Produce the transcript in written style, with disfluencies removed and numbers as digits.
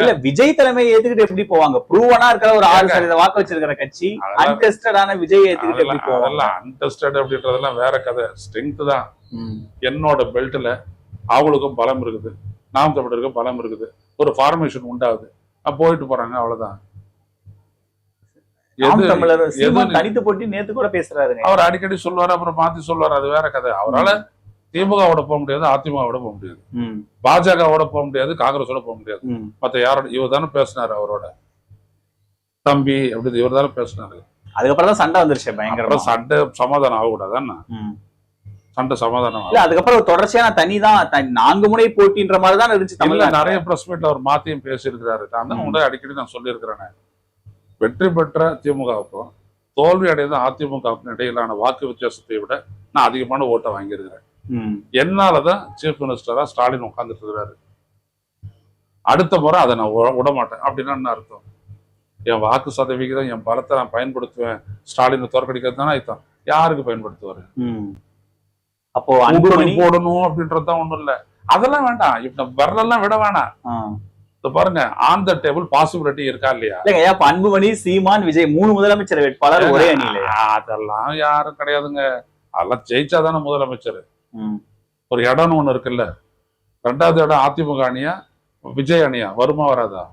இல்ல விஜய் தலைமையை ஏத்துக்கிட்டு எப்படி போவாங்க? ப்ரூவனா இருக்கிற ஒரு 6% வாக்கு வச்சிருக்கிற கட்சி அன்டெஸ்டடான விஜய் ஏத்துக்கிட்டு எப்படி போவாங்க? அதெல்லாம் அன்டெஸ்டட் அப்படின்றதெல்லாம் வேற கதை. ஸ்ட்ரென்த் தான். என்னோட பெல்ட்ல அவங்களுக்கும் பலம் இருக்குது, நாம் தமிழருக்கும் பலம் இருக்குது, ஒரு ஃபார்மேஷன் உண்டாகுது, போயிட்டு போறாங்க, அவ்வளவுதான். தனித்து போட்டி நேத்து கூட பேசுறாரு, அவர் அடிக்கடி சொல்லுவாரு, அப்புறம் மாத்தி சொல்லுவாரு, அது வேற கதை. அவரால திமுகவோட போக முடியாது, அதிமுகவோட போக முடியாது, பாஜகவோட போக முடியாது, காங்கிரஸோட போக முடியாது. மத்த யாரோட இவர் தானே பேசினாரு, அவரோட தம்பி அப்படி இவர் தானே பேசினாரு. அதுக்கப்புறம் தான் சண்டை வந்துருச்சு, பயங்கர சண்டை. சமாதானம் ஆகக்கூடாது, சண்டை சமாதானம். அதுக்கப்புறம் தொடர்ச்சியா தனிதான் 4 முனை போட்டின்ற மாதிரி தான் இருந்துச்சு. தமிழ்ல நிறைய பிரஸ் மீட்ல அவர் மாத்தியும் பேசியிருக்கிறாரு. நான் அடிக்கடி நான் சொல்லியிருக்கிறேன், வெற்றி பெற்ற திமுகவுக்கும் தோல்வி அடைந்த அதிமுகவுக்கும் இடையிலான வாக்கு வித்தியாசத்தை விட நான் அதிகமான ஓட்டை வாங்கியிருக்கிறேன். என்னாலதான் சீஃப் மினிஸ்டரா ஸ்டாலின் உட்கார்ந்துட்டு இருக்கிறாரு. அடுத்த முறை அதை நான் விட மாட்டேன். அப்படின்னா என்ன அர்த்தம்? என் வாக்கு சதவிகிதம், என் பலத்தை நான் பயன்படுத்துவேன், ஸ்டாலினை தோற்கடிக்கிறது தானே அர்த்தம். யாருக்கு பயன்படுத்துவாரு? அப்போ போடணும் அப்படின்றதுதான் ஒண்ணும் இல்ல. அதெல்லாம் வேண்டாம், இப்ப வரலாம் விட வேணாம். பாருங்க, ஆன் த டேபிள் பாசிபிலிட்டி இருக்கா இல்லையா? அன்புமணி, சீமான், விஜய் 3 முதலமைச்சர் வேட்பாளர் ஒரே அணியில. அதெல்லாம் யாரும் கிடையாதுங்க. அதெல்லாம் ஜெயிச்சாதானே முதலமைச்சர். ஒரு இடம்னு ஒண்ணு இருக்குல்ல. 2வது இடம் அதிமுக அணியா விஜய் அணியா? வருமா வராதா?